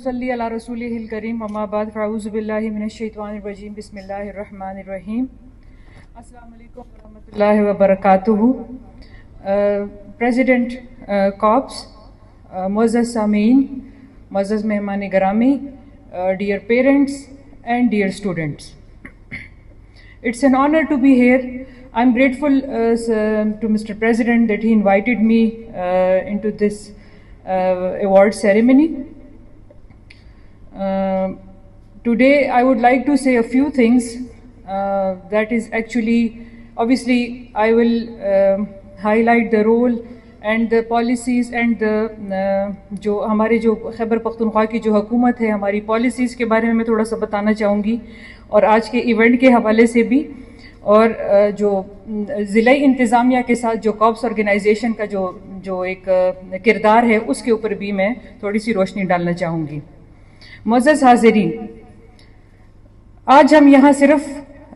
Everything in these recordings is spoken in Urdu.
صلی علی رسولہ الکریم اما بعد فاعوذ باللہ من الشیطان الرجیم بسم اللہ الرحمن الرحیم. السلام علیکم ورحمۃ اللہ وبرکاتہ. پریزیڈنٹ کاپس، معزز سامعین، معزز مہمان گرامی، dear parents and dear students, it's an honor to be here. I'm grateful to Mr. President that he invited me into this award ceremony. Today I would like to say a few things that is actually, obviously I will highlight the role and the policies and the جو ہمارے جو خیبر پختونخوا کی جو حکومت ہے، ہماری پالیسیز کے بارے میں تھوڑا سا بتانا چاہوں گی، اور آج کے ایونٹ کے حوالے سے بھی، اور جو ضلعی انتظامیہ کے ساتھ جو کاپس آرگنائزیشن کا جو ایک کردار ہے اس کے اوپر بھی میں تھوڑی سی روشنی ڈالنا چاہوں گی. معزز حاضرین، آج ہم یہاں صرف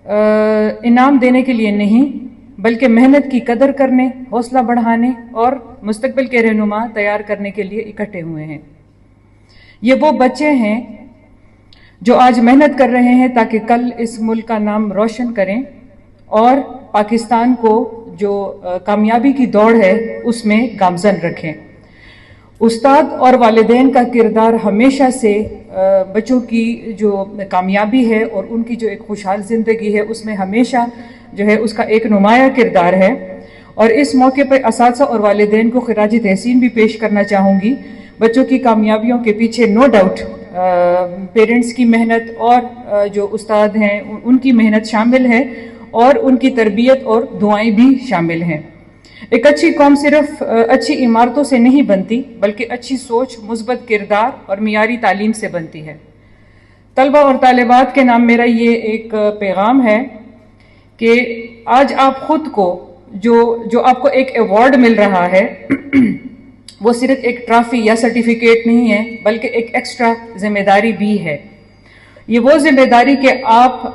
انعام دینے کے لیے نہیں بلکہ محنت کی قدر کرنے، حوصلہ بڑھانے اور مستقبل کے رہنما تیار کرنے کے لیے اکٹھے ہوئے ہیں. یہ وہ بچے ہیں جو آج محنت کر رہے ہیں تاکہ کل اس ملک کا نام روشن کریں اور پاکستان کو جو کامیابی کی دوڑ ہے اس میں گامزن رکھیں. استاد اور والدین کا کردار ہمیشہ سے بچوں کی جو کامیابی ہے اور ان کی جو ایک خوشحال زندگی ہے اس میں ہمیشہ جو ہے اس کا ایک نمایاں کردار ہے. اور اس موقع پر اساتذہ اور والدین کو خراج تحسین بھی پیش کرنا چاہوں گی. بچوں کی کامیابیوں کے پیچھے نو ڈاؤٹ پیرنٹس کی محنت اور جو استاد ہیں ان کی محنت شامل ہے، اور ان کی تربیت اور دعائیں بھی شامل ہیں. ایک اچھی قوم صرف اچھی عمارتوں سے نہیں بنتی بلکہ اچھی سوچ، مثبت کردار اور معیاری تعلیم سے بنتی ہے. طلبہ اور طالبات کے نام میرا یہ ایک پیغام ہے کہ آج آپ خود کو جو آپ کو ایک ایوارڈ مل رہا ہے وہ صرف ایک ٹرافی یا سرٹیفکیٹ نہیں ہے بلکہ ایک ایکسٹرا ذمہ داری بھی ہے. یہ وہ ذمہ داری کہ آپ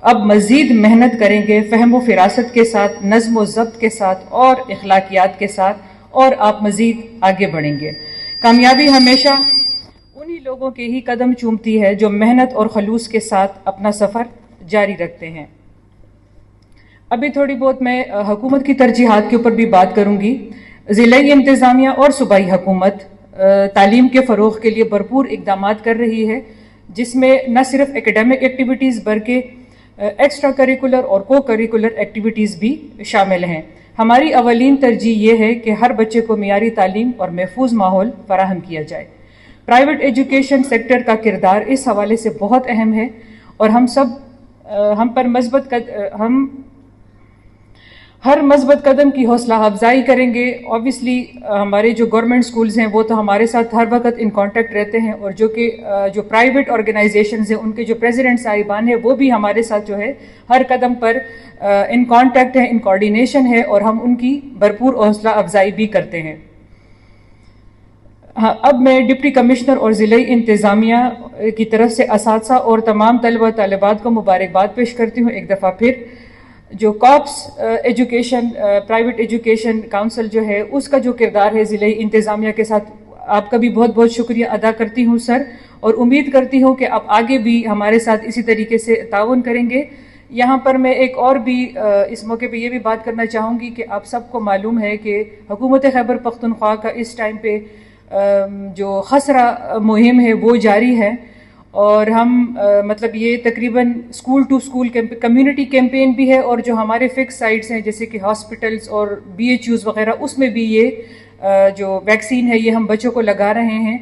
اب مزید محنت کریں گے، فہم و فراست کے ساتھ، نظم و ضبط کے ساتھ اور اخلاقیات کے ساتھ، اور آپ مزید آگے بڑھیں گے. کامیابی ہمیشہ انہی لوگوں کے ہی قدم چومتی ہے جو محنت اور خلوص کے ساتھ اپنا سفر جاری رکھتے ہیں. ابھی تھوڑی بہت میں حکومت کی ترجیحات کے اوپر بھی بات کروں گی. ضلعی انتظامیہ اور صوبائی حکومت تعلیم کے فروغ کے لیے بھرپور اقدامات کر رہی ہے، جس میں نہ صرف ایکیڈیمک ایکٹیویٹیز بلکہ ایکسٹرا کریکولر اور کو کریکولر ایکٹیویٹیز بھی شامل ہیں. ہماری اولین ترجیح یہ ہے کہ ہر بچے کو معیاری تعلیم اور محفوظ ماحول فراہم کیا جائے. پرائیویٹ ایجوکیشن سیکٹر کا کردار اس حوالے سے بہت اہم ہے، اور ہم ہر مثبت قدم کی حوصلہ افزائی کریں گے. اوبیسلی ہمارے جو گورنمنٹ سکولز ہیں وہ تو ہمارے ساتھ ہر وقت ان کانٹیکٹ رہتے ہیں، اور جو پرائیویٹ آرگنائزیشنز ہیں ان کے جو پریزیڈنٹ صاحبان ہیں وہ بھی ہمارے ساتھ جو ہے ہر قدم پر ان کانٹیکٹ ہیں، ان کوارڈینیشن ہے، اور ہم ان کی بھرپور حوصلہ افزائی بھی کرتے ہیں. اب میں ڈپٹی کمشنر اور ضلعی انتظامیہ کی طرف سے اساتذہ اور تمام طلبہ طالبات کو مبارکباد پیش کرتی ہوں ایک دفعہ پھر. جو caps education private education council جو ہے اس کا جو کردار ہے ضلعی انتظامیہ کے ساتھ، آپ کا بھی بہت بہت شکریہ ادا کرتی ہوں سر، اور امید کرتی ہوں کہ آپ آگے بھی ہمارے ساتھ اسی طریقے سے تعاون کریں گے. یہاں پر میں ایک اور بھی اس موقع پہ یہ بھی بات کرنا چاہوں گی کہ آپ سب کو معلوم ہے کہ حکومت خیبر پختونخوا کا اس ٹائم پہ جو خسرہ مہم ہے وہ جاری ہے، اور ہم مطلب یہ تقریباً school to school community campaign بھی ہے، اور جو ہمارے فکس سائٹس ہیں جیسے کہ ہاسپٹلس اور BHUs وغیرہ اس میں بھی یہ جو ویکسین ہے یہ ہم بچوں کو لگا رہے ہیں.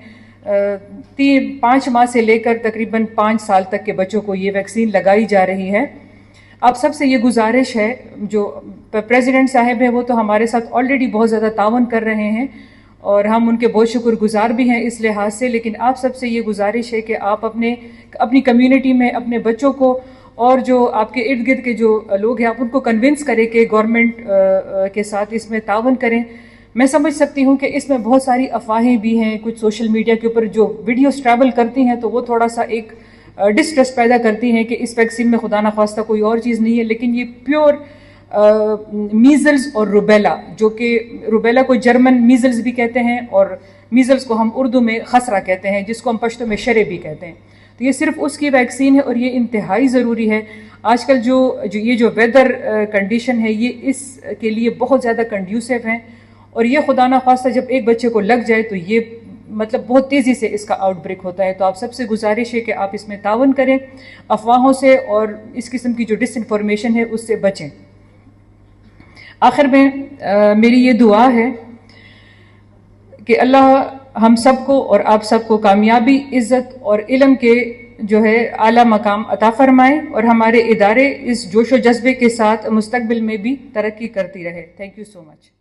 5 ماہ سے لے کر تقریباً 5 سال تک کے بچوں کو یہ ویکسین لگائی جا رہی ہے. آپ سب سے یہ گزارش ہے، جو پریزیڈنٹ صاحب ہیں وہ تو ہمارے ساتھ آلریڈی بہت زیادہ تعاون کر رہے ہیں اور ہم ان کے بہت شکر گزار بھی ہیں اس لحاظ سے، لیکن آپ سب سے یہ گزارش ہے کہ آپ اپنی کمیونٹی میں اپنے بچوں کو اور جو آپ کے ارد گرد کے جو لوگ ہیں آپ ان کو کنونس کریں کہ گورنمنٹ کے ساتھ اس میں تعاون کریں. میں سمجھ سکتی ہوں کہ اس میں بہت ساری افواہیں بھی ہیں، کچھ سوشل میڈیا کے اوپر جو ویڈیوز ٹریول کرتی ہیں تو وہ تھوڑا سا ایک ڈسٹریس پیدا کرتی ہیں کہ اس ویکسین میں خدا نخواستہ کوئی اور چیز نہیں ہے، لیکن یہ پیور میزلز اور روبیلا، جو کہ روبیلا کو جرمن میزلز بھی کہتے ہیں اور میزلز کو ہم اردو میں خسرہ کہتے ہیں، جس کو ہم پشتو میں شرے بھی کہتے ہیں. تو یہ صرف اس کی ویکسین ہے اور یہ انتہائی ضروری ہے. آج کل جو ویدر کنڈیشن ہے یہ اس کے لیے بہت زیادہ کنڈیوسیو ہیں، اور یہ خدا نخواستہ جب ایک بچے کو لگ جائے تو یہ مطلب بہت تیزی سے اس کا آؤٹ بریک ہوتا ہے. تو آپ سب سے گزارش ہے کہ آپ اس میں تعاون کریں، افواہوں سے اور اس قسم کی جو ڈس انفارمیشن ہے اس سے بچیں. آخر میں میری یہ دعا ہے کہ اللہ ہم سب کو اور آپ سب کو کامیابی، عزت اور علم کے جو ہے اعلیٰ مقام عطا فرمائے، اور ہمارے ادارے اس جوش و جذبے کے ساتھ مستقبل میں بھی ترقی کرتی رہے. Thank you so much.